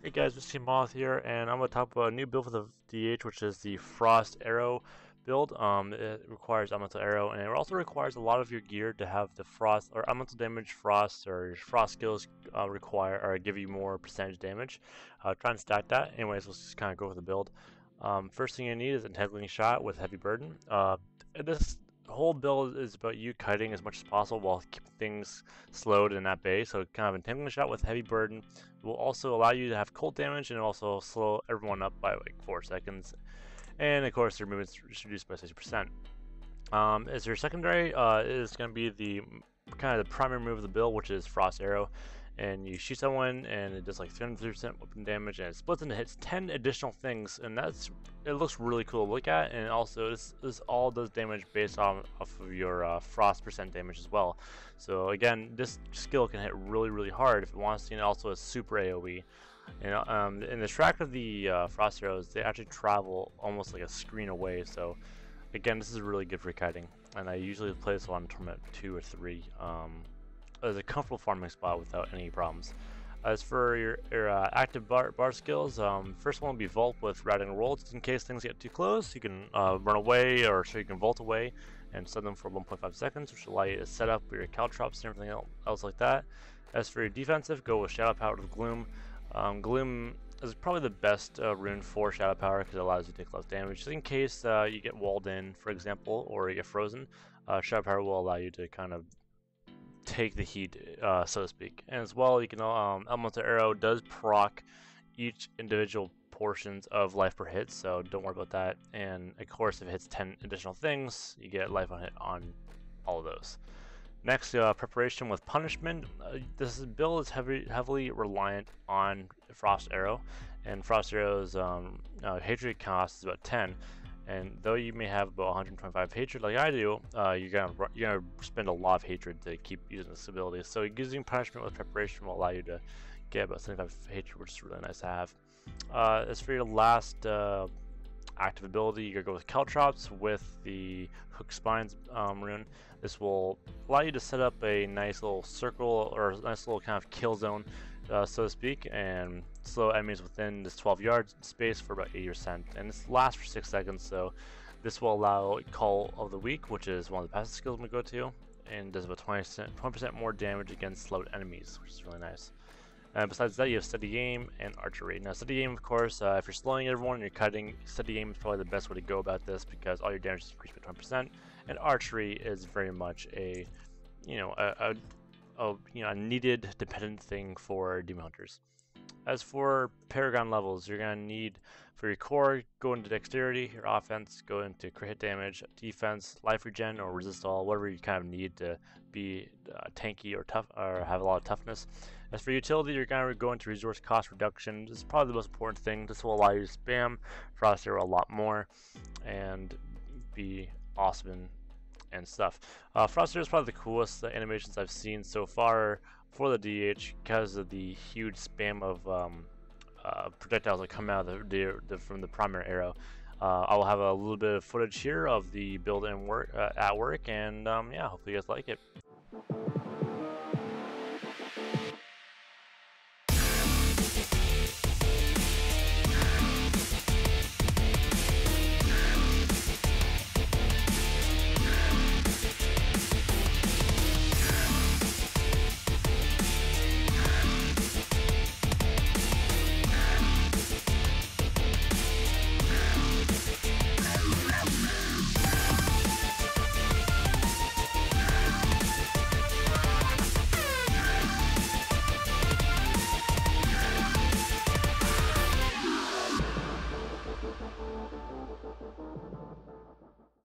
Hey guys, it's Moth here, and I'm going to talk about a new build for the DH, which is the Frost Arrow build. It requires elemental arrow, and it also requires a lot of your gear to have the frost or elemental damage, frost, or your frost skills require or give you more percentage damage. Try and stack that. Anyways, let's just kind of go with the build. First thing you need is an entangling shot with heavy burden. This whole build is about you kiting as much as possible while keeping things slowed and at bay. So kind of entangling shot with heavy burden will also allow you to have cold damage and also slow everyone up by like 4 seconds. And of course your movement is reduced by 60%. As your secondary is going to be the kind of the primary move of the build, which is Frost Arrow. And you shoot someone and it does like 350% weapon damage, and it splits into hits 10 additional things, and it looks really cool to look at. And also this all does damage based off of your frost percent damage as well. So again, this skill can hit really hard if it wants to, and also a super AoE. And in the track of the frost arrows, they actually travel almost like a screen away. So again, this is really good for kiting, and I usually play this on tournament 2 or 3. As a comfortable farming spot without any problems. As for your active bar skills, first one will be Vault with routing and roll. Just in case things get too close, you can run away, or so you can vault away and stun them for 1.5 seconds, which will allow you to set up your caltrops and everything else like that. As for your defensive, go with Shadow Power with Gloom. Gloom is probably the best rune for Shadow Power because it allows you to take less damage. Just in case you get walled in, for example, or you get frozen, Shadow Power will allow you to kind of take the heat, so to speak. And as well, you can elemental arrow does proc each individual portions of life per hit, so don't worry about that. And of course, if it hits 10 additional things, you get life on hit on all of those. Next, preparation with punishment. This build is heavily reliant on Frost Arrow, and Frost Arrow's hatred cost is about 10. And though you may have about 125 hatred like I do, you're gonna spend a lot of hatred to keep using this ability. So using punishment with preparation will allow you to get about 75 hatred, which is really nice to have. As for your last active ability, you're gonna go with caltrops with the hook spines rune. This will allow you to set up a nice little circle or a nice little kind of kill zone, so to speak, and slow enemies within this 12 yard space for about 80%. And this lasts for 6 seconds, so this will allow Call of the Weak, which is one of the passive skills we go to, and does about 20% more damage against slowed enemies, which is really nice. And besides that, you have Steady Aim and Archery. Now, Steady Aim, of course, if you're slowing everyone and you're cutting, Steady Aim is probably the best way to go about this because all your damage is increased by 20%. And Archery is very much a needed dependent thing for demon hunters. As for Paragon levels, you're going to need, for your core, go into Dexterity, your offense, go into crit hit damage, defense, life regen, or resist all, whatever you kind of need to be tanky or tough, or have a lot of toughness. As for utility, you're going to go into resource cost reduction. This is probably the most important thing. This will allow you to spam Frost Arrow a lot more and be awesome and stuff. Frost Arrow is probably the coolest animations I've seen so far for the DH because of the huge spam of projectiles that come out of from the primary arrow. I will have a little bit of footage here of the build and work at work, and yeah, hopefully you guys like it.